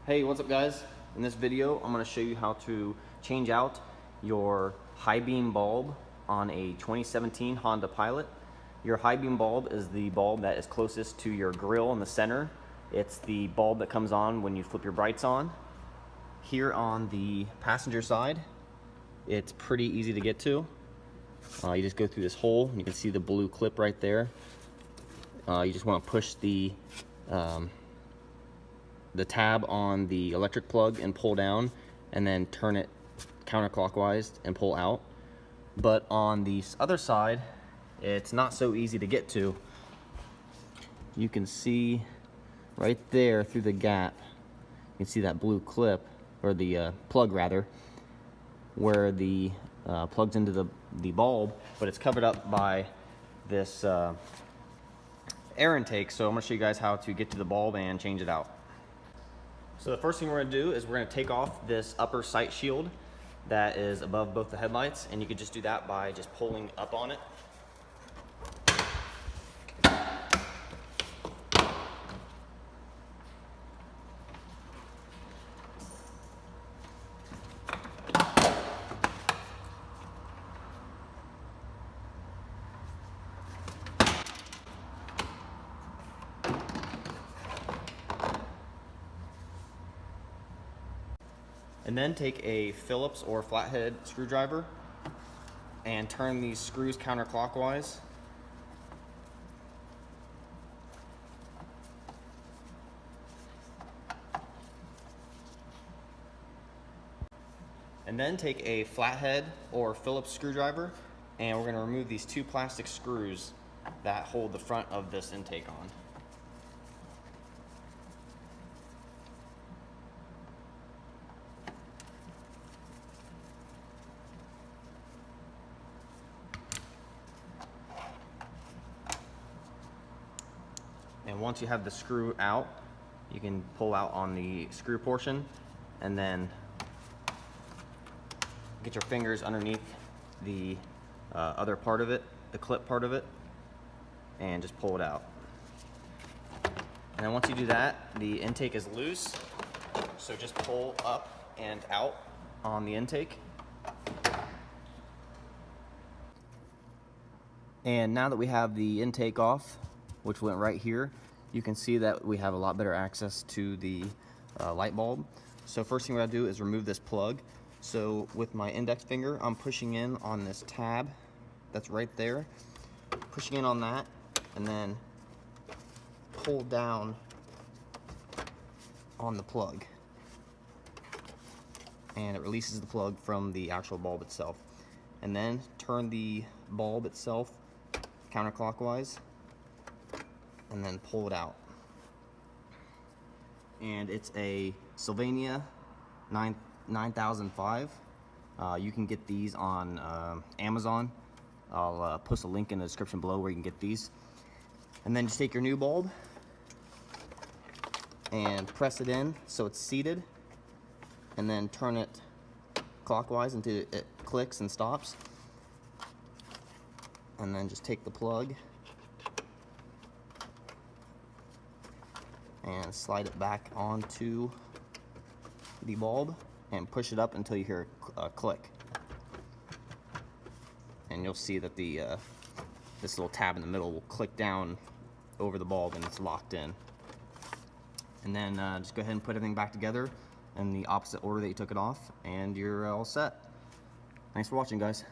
Hey, what's up guys? In this video, I'm going to show you how to change out your high beam bulb on a 2017 Honda Pilot. Your high beam bulb is the bulb that is closest to your grill in the center. It's the bulb that comes on when you flip your brights on. Here on the passenger side, it's pretty easy to get to. You just go through this hole, and you can see the blue clip right there. You just want to push the tab on the electric plug and pull down, and then turn it counterclockwise and pull out. But on the other side, it's not so easy to get to. You can see right there through the gap, you can see that blue clip, or the plug rather, where the plugs into the bulb, but it's covered up by this air intake. So I'm going to show you guys how to get to the bulb and change it out. So the first thing we're going to do is we're going to take off this upper sight shield that is above both the headlights, and you can just do that by just pulling up on it. And then take a Phillips or flathead screwdriver and turn these screws counterclockwise. And then take a flathead or Phillips screwdriver, and we're going to remove these two plastic screws that hold the front of this intake on. And once you have the screw out, you can pull out on the screw portion, and then get your fingers underneath the other part of it, the clip part of it, and just pull it out. And then once you do that, the intake is loose, so just pull up and out on the intake. And now that we have the intake off, which went right here, you can see that we have a lot better access to the light bulb. So first thing we're gonna do is remove this plug. So with my index finger, I'm pushing in on this tab that's right there, pushing in on that, and then pull down on the plug. And it releases the plug from the actual bulb itself. And then turn the bulb itself counterclockwise, and then pull it out. And it's a Sylvania 9005. You can get these on Amazon. I'll post a link in the description below where you can get these. And then just take your new bulb and press it in so it's seated, and then turn it clockwise until it clicks and stops. And then just take the plug and slide it back onto the bulb and push it up until you hear a click. And you'll see that the this little tab in the middle will click down over the bulb, and it's locked in. And then just go ahead and put everything back together in the opposite order that you took it off, and you're all set. Thanks for watching, guys.